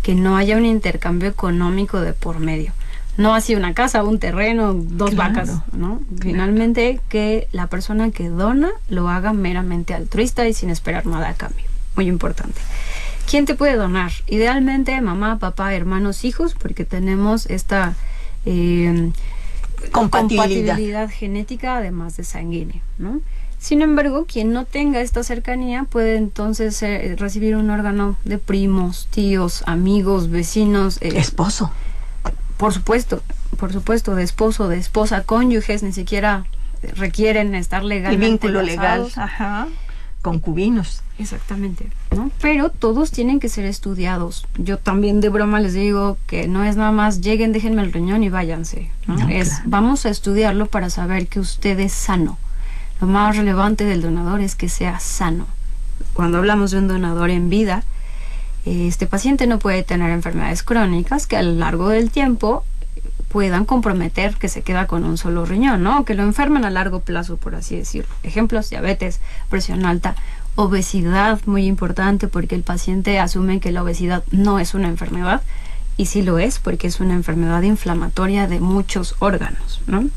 que no haya un intercambio económico de por medio. No así una casa, un terreno, 2 vacas, ¿no? Claro. Finalmente, que la persona que dona lo haga meramente altruista y sin esperar nada a cambio. Muy importante. ¿Quién te puede donar? Idealmente mamá, papá, hermanos, hijos, porque tenemos esta compatibilidad genética, además de sanguínea, ¿no? Sin embargo, quien no tenga esta cercanía puede entonces recibir un órgano de primos, tíos, amigos, vecinos. Esposo. Por supuesto, de esposo, de esposa, cónyuges, ni siquiera requieren estar legalmente. Y vínculo casados. legal. Ajá. Concubinos. Exactamente, ¿no? Pero todos tienen que ser estudiados. Yo también de broma les digo que no es nada más lleguen, déjenme el riñón y váyanse, ¿no? Claro. Vamos a estudiarlo para saber que usted es sano. Lo más relevante del donador es que sea sano. Cuando hablamos de un donador en vida, este paciente no puede tener enfermedades crónicas que a lo largo del tiempo puedan comprometer que se queda con un solo riñón, ¿no? Que lo enfermen a largo plazo, por así decirlo. Ejemplos: diabetes, presión alta, obesidad, muy importante, porque el paciente asume que la obesidad no es una enfermedad, y sí lo es, porque es una enfermedad inflamatoria de muchos órganos, ¿no?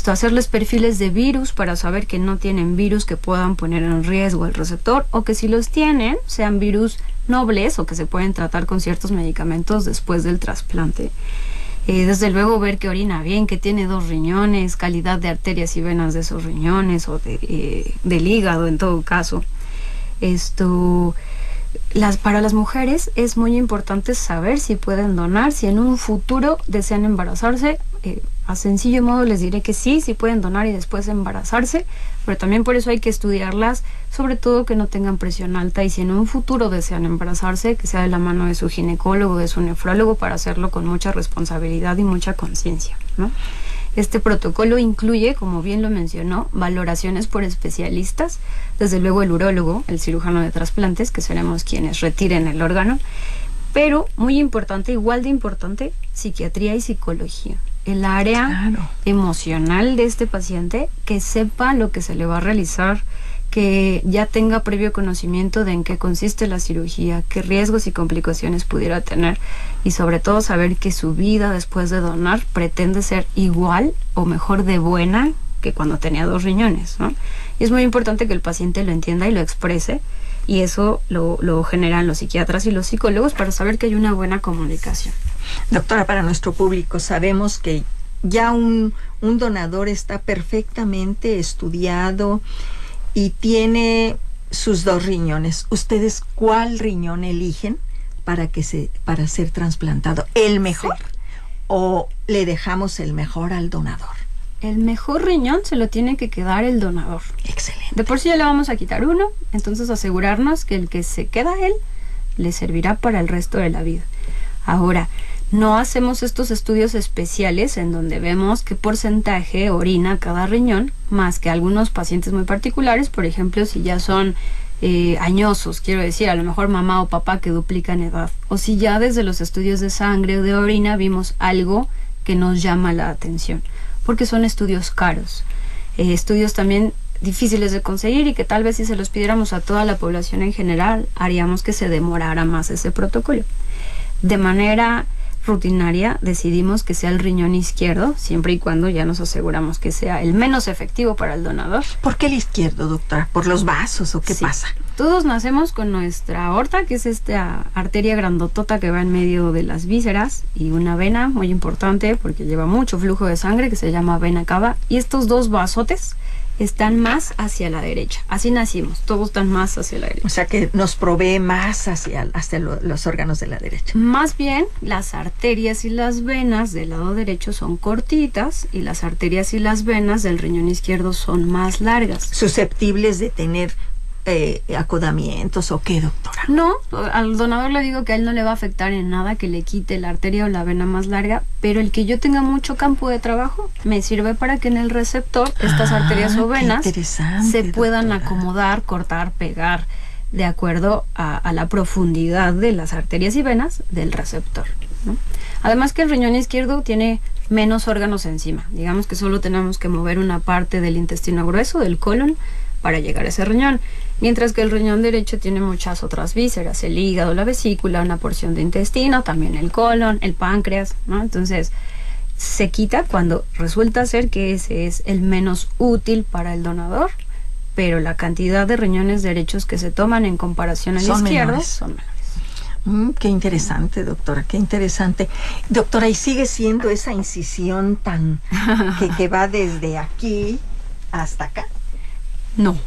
Hacerles perfiles de virus para saber que no tienen virus que puedan poner en riesgo al receptor, o que si los tienen, sean virus nobles o que se pueden tratar con ciertos medicamentos después del trasplante. Desde luego ver que orina bien, que tiene 2 riñones, calidad de arterias y venas de esos riñones o del hígado en todo caso. Para las mujeres es muy importante saber si pueden donar, si en un futuro desean embarazarse. A sencillo modo les diré que sí pueden donar y después embarazarse, pero también por eso hay que estudiarlas, sobre todo que no tengan presión alta, y si en un futuro desean embarazarse, que sea de la mano de su ginecólogo, de su nefrólogo, para hacerlo con mucha responsabilidad y mucha conciencia, ¿no? Este protocolo incluye, como bien lo mencionó, valoraciones por especialistas, desde luego el urólogo, el cirujano de trasplantes, que seremos quienes retiren el órgano, pero muy importante, igual de importante, psiquiatría y psicología. El área emocional de este paciente, que sepa lo que se le va a realizar, que ya tenga previo conocimiento de en qué consiste la cirugía, qué riesgos y complicaciones pudiera tener, y sobre todo saber que su vida después de donar pretende ser igual o mejor de buena que cuando tenía 2 riñones, ¿no? Y es muy importante que el paciente lo entienda y lo exprese, y eso lo generan los psiquiatras y los psicólogos para saber que hay una buena comunicación. Doctora, para nuestro público, sabemos que ya un donador está perfectamente estudiado y tiene sus 2 riñones. ¿Ustedes cuál riñón eligen para ser trasplantado? ¿El mejor? Sí. ¿O le dejamos el mejor al donador? El mejor riñón se lo tiene que quedar el donador. Excelente. De por sí ya le vamos a quitar uno, entonces asegurarnos que el que se queda él le servirá para el resto de la vida. Ahora, no hacemos estos estudios especiales en donde vemos qué porcentaje orina cada riñón, más que algunos pacientes muy particulares, por ejemplo, si ya son añosos, quiero decir, a lo mejor mamá o papá que duplican edad, o si ya desde los estudios de sangre o de orina vimos algo que nos llama la atención, porque son estudios caros, estudios también difíciles de conseguir y que tal vez si se los pidiéramos a toda la población en general, haríamos que se demorara más ese protocolo. De manera rutinaria decidimos que sea el riñón izquierdo, siempre y cuando ya nos aseguramos que sea el menos efectivo para el donador. ¿Por qué el izquierdo, doctora? ¿Por los vasos o qué pasa? Todos nacemos con nuestra aorta, que es esta arteria grandotota que va en medio de las vísceras, y una vena muy importante porque lleva mucho flujo de sangre que se llama vena cava, y estos 2 vasotes están más hacia la derecha. Así nacimos, todos están más hacia la derecha. O sea que nos provee más hacia los órganos de la derecha. Más bien, las arterias y las venas del lado derecho son cortitas y las arterias y las venas del riñón izquierdo son más largas. ¿Susceptibles de tener acodamientos o qué, doctora? No, al donador le digo que a él no le va a afectar en nada que le quite la arteria o la vena más larga, pero el que yo tenga mucho campo de trabajo me sirve para que en el receptor estas arterias o venas se puedan acomodar, cortar, pegar de acuerdo a la profundidad de las arterias y venas del receptor, ¿no? Además que el riñón izquierdo tiene menos órganos encima, digamos que solo tenemos que mover una parte del intestino grueso, del colon, para llegar a ese riñón, mientras que el riñón derecho tiene muchas otras vísceras, el hígado, la vesícula, una porción de intestino, también el colon, el páncreas, ¿no? Entonces se quita cuando resulta ser que ese es el menos útil para el donador, pero la cantidad de riñones derechos que se toman en comparación al izquierdo son menores. Qué interesante, doctora, qué interesante. Doctora, ¿y sigue siendo esa incisión tan que va desde aquí hasta acá? No.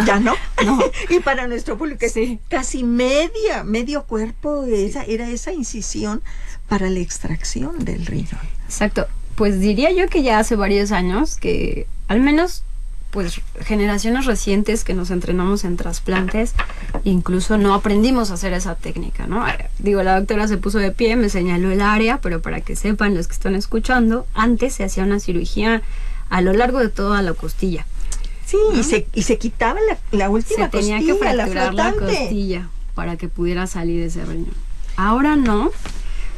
¿Ya no? No. Y para nuestro público, sí, casi medio cuerpo, era esa incisión para la extracción del riñón. Exacto. Pues diría yo que ya hace varios años que, al menos, pues generaciones recientes que nos entrenamos en trasplantes, incluso no aprendimos a hacer esa técnica, ¿no? Digo, la doctora se puso de pie, me señaló el área, pero para que sepan los que están escuchando, antes se hacía una cirugía a lo largo de toda la costilla. Sí, ¿no? y se quitaba la última costilla, se tenía que fracturar la flotante. costilla para que pudiera salir ese riñón. Ahora no,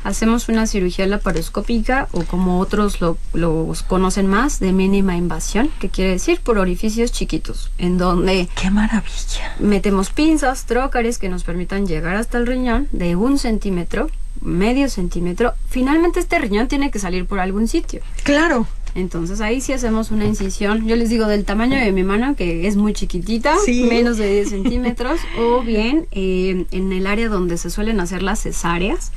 hacemos una cirugía laparoscópica, o como otros los conocen más, de mínima invasión, que quiere decir por orificios chiquitos, en donde ¡qué maravilla! Metemos pinzas, trócares que nos permitan llegar hasta el riñón de 1 centímetro, medio centímetro. Finalmente este riñón tiene que salir por algún sitio. Claro. Entonces ahí sí hacemos una incisión, yo les digo del tamaño de mi mano, que es muy chiquitita, sí, menos de 10 centímetros, o bien en el área donde se suelen hacer las cesáreas,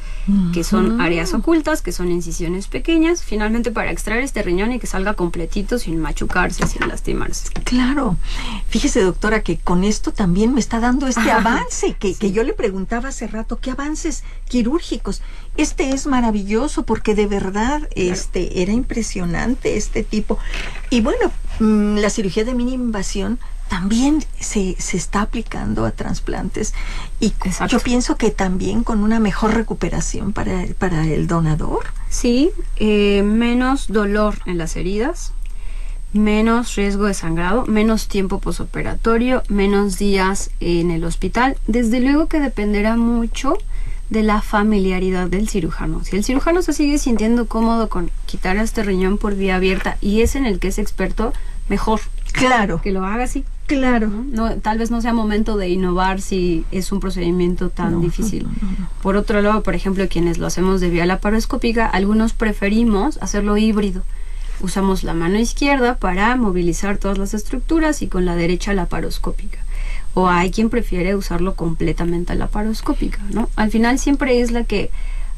que son áreas ocultas, que son incisiones pequeñas, finalmente para extraer este riñón y que salga completito sin machucarse, sin lastimarse. Claro. Fíjese, doctora, que con esto también me está dando este avance, que yo le preguntaba hace rato, ¿qué avances quirúrgicos? Este es maravilloso porque de verdad era impresionante este tipo. Y bueno, la cirugía de mínima invasión también se está aplicando a trasplantes, y yo pienso que también con una mejor recuperación para el donador. Sí, menos dolor en las heridas, menos riesgo de sangrado, menos tiempo posoperatorio, menos días en el hospital. Desde luego que dependerá mucho de la familiaridad del cirujano. Si el cirujano se sigue sintiendo cómodo con quitar este riñón por vía abierta y es en el que es experto, mejor. Claro. Que lo haga así. Claro. No, tal vez no sea momento de innovar si es un procedimiento tan difícil. No. Por otro lado, por ejemplo, quienes lo hacemos de vía laparoscópica, algunos preferimos hacerlo híbrido. Usamos la mano izquierda para movilizar todas las estructuras y con la derecha laparoscópica. o hay quien prefiere usarlo completamente a laparoscópica, ¿no? Al final siempre es la que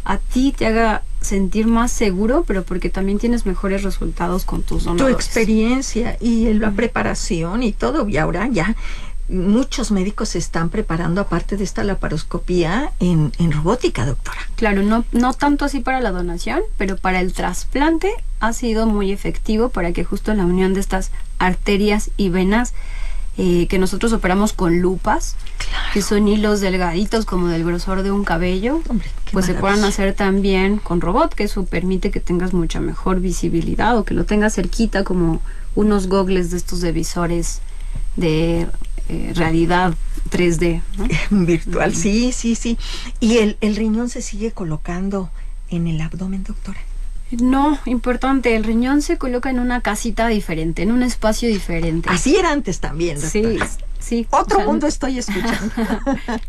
a ti te haga sentir más seguro, pero porque también tienes mejores resultados con tus donadores. Tu experiencia y la preparación y todo, y ahora ya muchos médicos se están preparando, aparte de esta laparoscopía, en robótica, doctora. Claro, no tanto así para la donación, pero para el trasplante ha sido muy efectivo para que justo la unión de estas arterias y venas, que nosotros operamos con lupas, claro, que son hilos delgaditos como del grosor de un cabello, hombre, pues se puedan hacer también con robot, que eso permite que tengas mucha mejor visibilidad o que lo tengas cerquita, como unos gogles de estos de visores de realidad 3D, ¿no? Virtual, sí. ¿Y el riñón se sigue colocando en el abdomen, doctora? No, importante, el riñón se coloca en una casita diferente, en un espacio diferente. Así era antes también, doctora. Sí. Otro mundo estoy escuchando.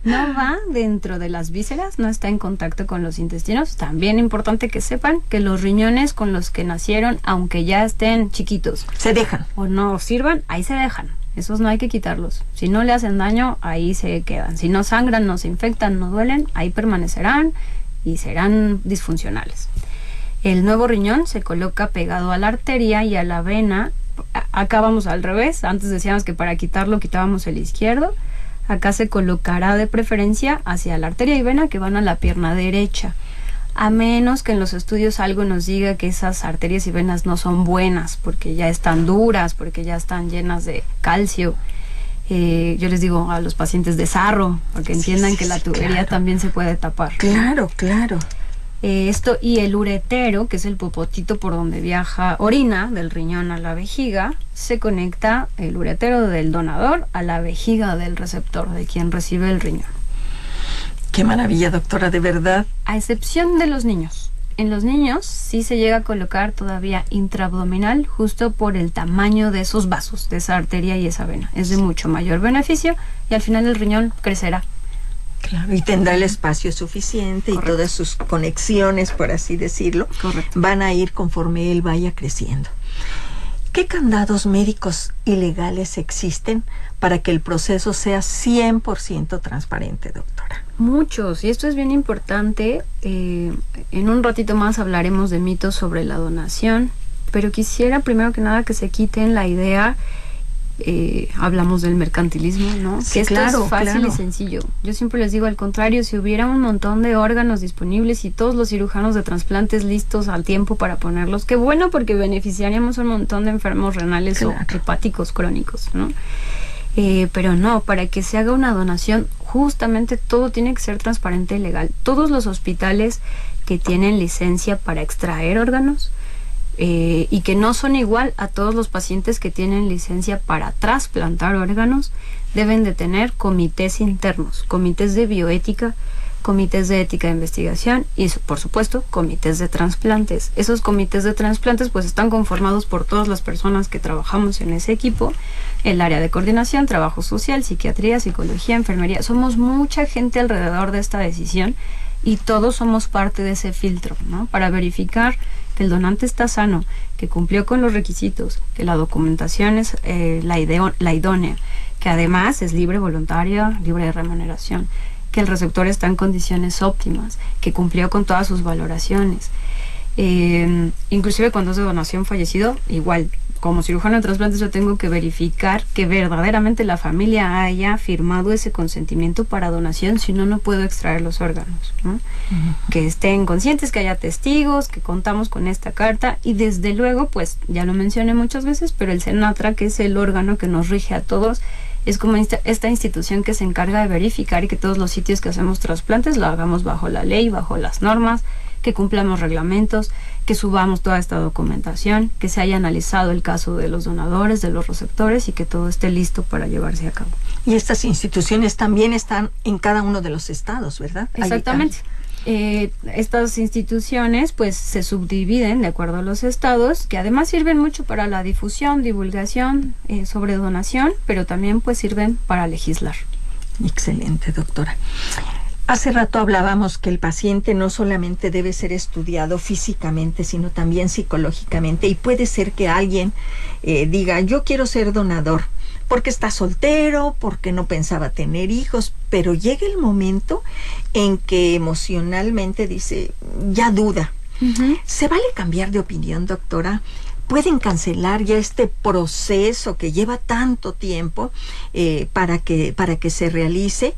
No va dentro de las vísceras, no está en contacto con los intestinos. También importante que sepan que los riñones con los que nacieron, aunque ya estén chiquitos, se dejan o no sirvan, ahí se dejan. Esos no hay que quitarlos. Si no le hacen daño, ahí se quedan. Si no sangran, no se infectan, no duelen, ahí permanecerán y serán disfuncionales. El nuevo riñón se coloca pegado a la arteria y a la vena. Acá vamos al revés. Antes decíamos que para quitarlo quitábamos el izquierdo. Acá se colocará de preferencia hacia la arteria y vena que van a la pierna derecha. A menos que en los estudios algo nos diga que esas arterias y venas no son buenas, porque ya están duras, porque ya están llenas de calcio. Yo les digo a los pacientes de sarro, porque entiendan que la tubería, claro, también se puede tapar. Claro. Esto y el uretero, que es el popotito por donde viaja orina del riñón a la vejiga, se conecta el uretero del donador a la vejiga del receptor, de quien recibe el riñón. Qué maravilla, doctora, de verdad. A excepción de los niños. En los niños sí se llega a colocar todavía intraabdominal, justo por el tamaño de esos vasos, de esa arteria y esa vena. Es de mucho mayor beneficio y al final el riñón crecerá. Claro, y tendrá el espacio suficiente. Correcto. Y todas sus conexiones, por así decirlo, correcto, van a ir conforme él vaya creciendo. ¿Qué candados médicos y legales existen para que el proceso sea 100% transparente, doctora? Muchos, y esto es bien importante. En un ratito más hablaremos de mitos sobre la donación, pero quisiera primero que nada que se quiten la idea. Hablamos del mercantilismo, ¿no? Sí, que esto claro, es fácil, claro, y sencillo. Yo siempre les digo al contrario, si hubiera un montón de órganos disponibles y todos los cirujanos de trasplantes listos al tiempo para ponerlos, qué bueno, porque beneficiaríamos a un montón de enfermos renales, claro, o hepáticos crónicos, ¿no? Pero no, para que se haga una donación, justamente todo tiene que ser transparente y legal. Todos los hospitales que tienen licencia para extraer órganos, y que no son igual a todos los pacientes que tienen licencia para trasplantar órganos, deben de tener comités internos, comités de bioética, comités de ética de investigación y, por supuesto, comités de trasplantes. Esos comités de trasplantes pues están conformados por todas las personas que trabajamos en ese equipo, el área de coordinación, trabajo social, psiquiatría, psicología, enfermería. Somos mucha gente alrededor de esta decisión y todos somos parte de ese filtro, ¿no? Para verificar que el donante está sano, que cumplió con los requisitos, que la documentación es la idónea, que además es libre, voluntaria, libre de remuneración, que el receptor está en condiciones óptimas, que cumplió con todas sus valoraciones. Inclusive cuando es de donación fallecido, igual, como cirujano de trasplantes yo tengo que verificar que verdaderamente la familia haya firmado ese consentimiento para donación, si no, no puedo extraer los órganos, ¿no? Uh-huh. Que estén conscientes, que haya testigos, que contamos con esta carta y desde luego, pues ya lo mencioné muchas veces, pero el CENATRA, que es el órgano que nos rige a todos, es como esta institución que se encarga de verificar y que todos los sitios que hacemos trasplantes lo hagamos bajo la ley, bajo las normas, que cumplamos reglamentos, que subamos toda esta documentación, que se haya analizado el caso de los donadores, de los receptores y que todo esté listo para llevarse a cabo. Y estas instituciones también están en cada uno de los estados, ¿verdad? Exactamente. Estas instituciones pues se subdividen de acuerdo a los estados, que además sirven mucho para la difusión, divulgación sobre donación, pero también pues sirven para legislar. Excelente, doctora. Hace rato hablábamos que el paciente no solamente debe ser estudiado físicamente, sino también psicológicamente, y puede ser que alguien diga, yo quiero ser donador, porque está soltero, porque no pensaba tener hijos, pero llega el momento en que emocionalmente dice, ya duda. ¿Se vale cambiar de opinión, doctora? ¿Pueden cancelar ya este proceso que lleva tanto tiempo para que se realice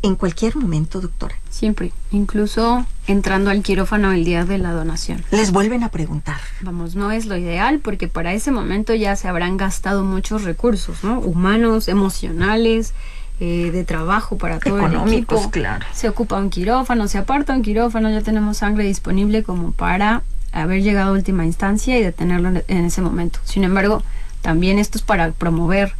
en cualquier momento, doctora? Siempre, incluso entrando al quirófano el día de la donación. Les vuelven a preguntar. Vamos, no es lo ideal porque para ese momento ya se habrán gastado muchos recursos, ¿no? Humanos, emocionales, de trabajo para todo el equipo. Claro. Se ocupa un quirófano, se aparta un quirófano, ya tenemos sangre disponible como para haber llegado a última instancia y detenerlo en ese momento. Sin embargo, también esto es para promover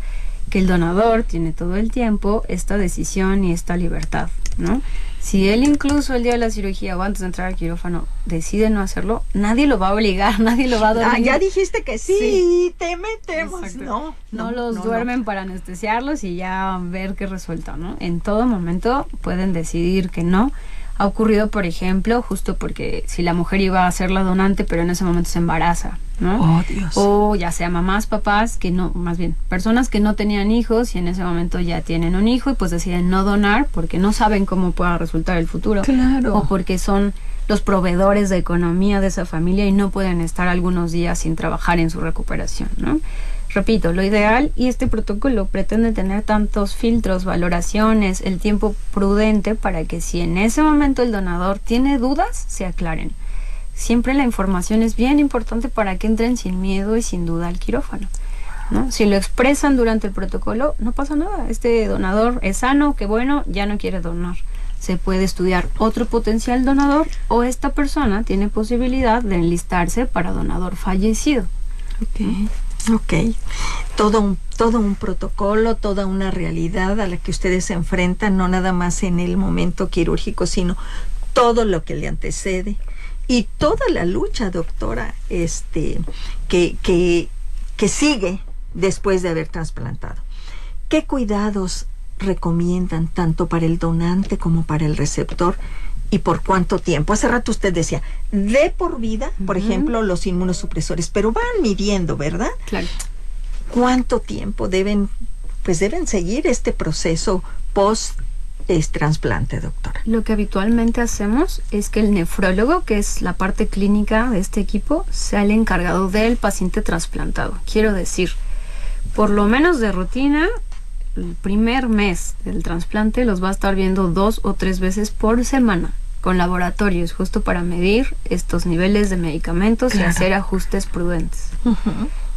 que el donador tiene todo el tiempo esta decisión y esta libertad, ¿no? Si él incluso el día de la cirugía o antes de entrar al quirófano decide no hacerlo, nadie lo va a obligar, nadie lo va a dormir. Ya dijiste que sí. Te metemos. Exacto. No los duermen para anestesiarlos y ya ver qué resulta, ¿no? En todo momento pueden decidir que no. Ha ocurrido, por ejemplo, justo porque si la mujer iba a ser la donante, pero en ese momento se embaraza, ¿no? Oh, Dios. O ya sea mamás, papás, que no, más bien, personas que no tenían hijos y en ese momento ya tienen un hijo y pues deciden no donar porque no saben cómo pueda resultar el futuro. Claro. O porque son los proveedores de economía de esa familia y no pueden estar algunos días sin trabajar en su recuperación, ¿no? Repito, lo ideal, y este protocolo pretende tener tantos filtros, valoraciones, el tiempo prudente para que si en ese momento el donador tiene dudas, se aclaren. Siempre la información es bien importante para que entren sin miedo y sin duda al quirófano, ¿no? Si lo expresan durante el protocolo, no pasa nada. Este donador es sano, qué bueno, ya no quiere donar. Se puede estudiar otro potencial donador o esta persona tiene posibilidad de enlistarse para donador fallecido. Ok, todo un protocolo, toda una realidad a la que ustedes se enfrentan, no nada más en el momento quirúrgico, sino todo lo que le antecede y toda la lucha, doctora, que sigue después de haber trasplantado. ¿Qué cuidados recomiendan tanto para el donante como para el receptor? ¿Y por cuánto tiempo? Hace rato usted decía, de por vida, por ejemplo, los inmunosupresores, pero van midiendo, ¿verdad? Claro. ¿Cuánto tiempo deben seguir este proceso post-trasplante, doctora? Lo que habitualmente hacemos es que el nefrólogo, que es la parte clínica de este equipo, sea el encargado del paciente trasplantado. Quiero decir, por lo menos de rutina, el primer mes del trasplante los va a estar viendo 2 o 3 veces por semana con laboratorios, justo para medir estos niveles de medicamentos. Claro. Y hacer ajustes prudentes.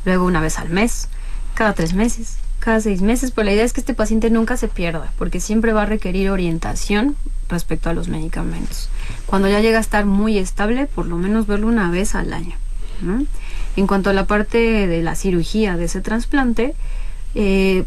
Luego una vez al mes, cada 3 meses, cada 6 meses, pero la idea es que este paciente nunca se pierda, porque siempre va a requerir orientación respecto a los medicamentos. Cuando ya llega a estar muy estable, por lo menos verlo una vez al año, ¿no? En cuanto a la parte de la cirugía de ese trasplante,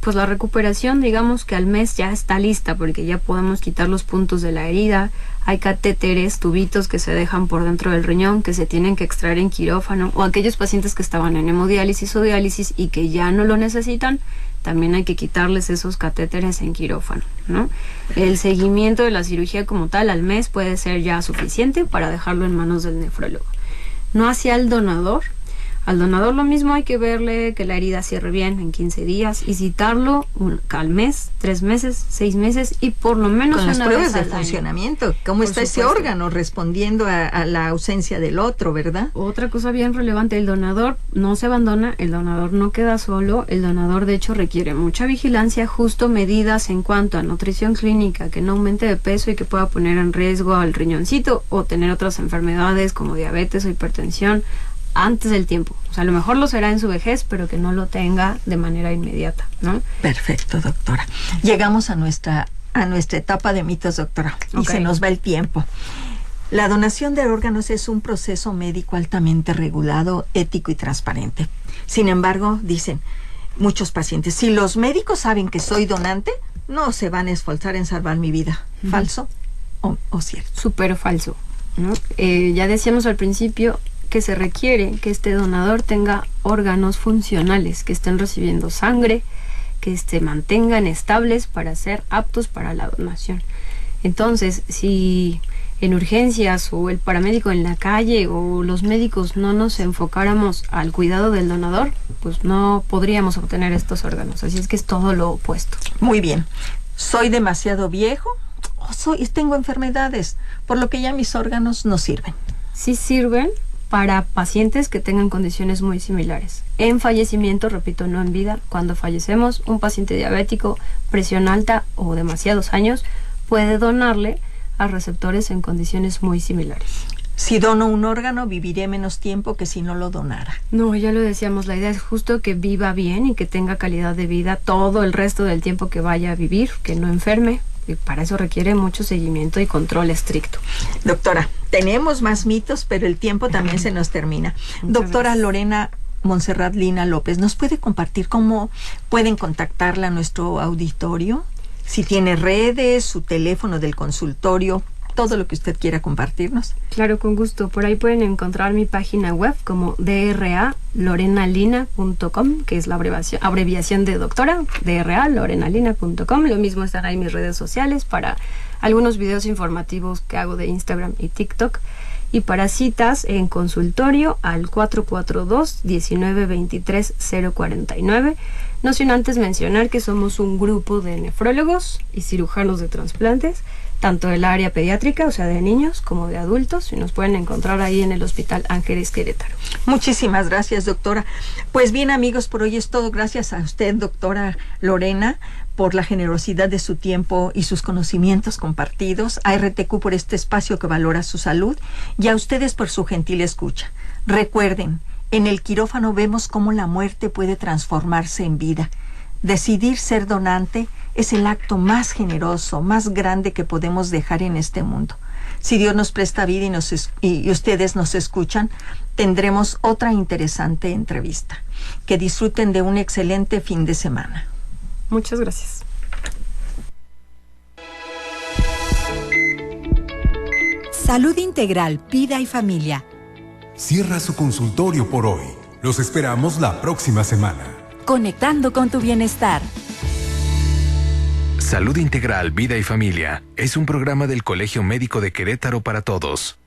pues la recuperación, digamos que al mes ya está lista, porque ya podemos quitar los puntos de la herida. Hay catéteres, tubitos que se dejan por dentro del riñón que se tienen que extraer en quirófano, o aquellos pacientes que estaban en hemodiálisis o diálisis y que ya no lo necesitan, también hay que quitarles esos catéteres en quirófano, ¿no? El seguimiento de la cirugía como tal al mes puede ser ya suficiente para dejarlo en manos del nefrólogo. No hacia el donador. Al donador lo mismo, hay que verle que la herida cierre bien en 15 días y citarlo al mes, 3 meses, 6 meses y por lo menos con las una pruebas vez de al funcionamiento. año. ¿Cómo está ese supuesto. órgano respondiendo a la ausencia del otro, verdad? Otra cosa bien relevante, el donador no se abandona, el donador no queda solo, el donador de hecho requiere mucha vigilancia, justo medidas en cuanto a nutrición clínica, que no aumente de peso y que pueda poner en riesgo al riñoncito o tener otras enfermedades como diabetes o hipertensión antes del tiempo. O sea, a lo mejor lo será en su vejez, pero que no lo tenga de manera inmediata, ¿no? Perfecto, doctora. Llegamos a nuestra etapa de mitos, doctora, y se nos va el tiempo. La donación de órganos es un proceso médico altamente regulado, ético y transparente. Sin embargo, dicen muchos pacientes, si los médicos saben que soy donante, no se van a esforzar en salvar mi vida. ¿Falso o cierto? Súper falso, ¿no? Ya decíamos al principio que se requiere que este donador tenga órganos funcionales, que estén recibiendo sangre, que se mantengan estables para ser aptos para la donación. Entonces, si en urgencias o el paramédico en la calle o los médicos no nos enfocáramos al cuidado del donador, pues no podríamos obtener estos órganos. Así es que es todo lo opuesto. Muy bien. ¿Soy demasiado viejo? ¿O tengo enfermedades? Por lo que ya mis órganos no sirven. Sí sirven para pacientes que tengan condiciones muy similares. En fallecimiento, repito, no en vida, cuando fallecemos, un paciente diabético, presión alta o demasiados años, puede donarle a receptores en condiciones muy similares. Si dono un órgano, viviré menos tiempo que si no lo donara. No, ya lo decíamos, la idea es justo que viva bien y que tenga calidad de vida todo el resto del tiempo que vaya a vivir, que no enferme. Y para eso requiere mucho seguimiento y control estricto. Doctora, tenemos más mitos, pero el tiempo también se nos termina. Doctora Lorena Montserrat Lina López, ¿nos puede compartir cómo pueden contactarla a nuestro auditorio? Si tiene redes, su teléfono del consultorio, todo lo que usted quiera compartirnos. Claro, con gusto. Por ahí pueden encontrar mi página web como dralorenalina.com, que es la abreviación de doctora, dralorenalina.com. Lo mismo están ahí mis redes sociales para algunos videos informativos que hago de Instagram y TikTok. Y para citas en consultorio al 442-1923-049. No sin antes mencionar que somos un grupo de nefrólogos y cirujanos de trasplantes, tanto del área pediátrica, o sea, de niños, como de adultos, y nos pueden encontrar ahí en el Hospital Ángeles Querétaro. Muchísimas gracias, doctora. Pues bien, amigos, por hoy es todo. Gracias a usted, doctora Lorena, por la generosidad de su tiempo y sus conocimientos compartidos, a RTQ por este espacio que valora su salud, y a ustedes por su gentil escucha. Recuerden, en el quirófano vemos cómo la muerte puede transformarse en vida. Decidir ser donante es el acto más generoso, más grande que podemos dejar en este mundo. Si Dios nos presta vida y ustedes nos escuchan, tendremos otra interesante entrevista. Que disfruten de un excelente fin de semana. Muchas gracias. Salud Integral, Vida y Familia. Cierra su consultorio por hoy. Los esperamos la próxima semana. Conectando con tu bienestar. Salud Integral, Vida y Familia es un programa del Colegio Médico de Querétaro para todos.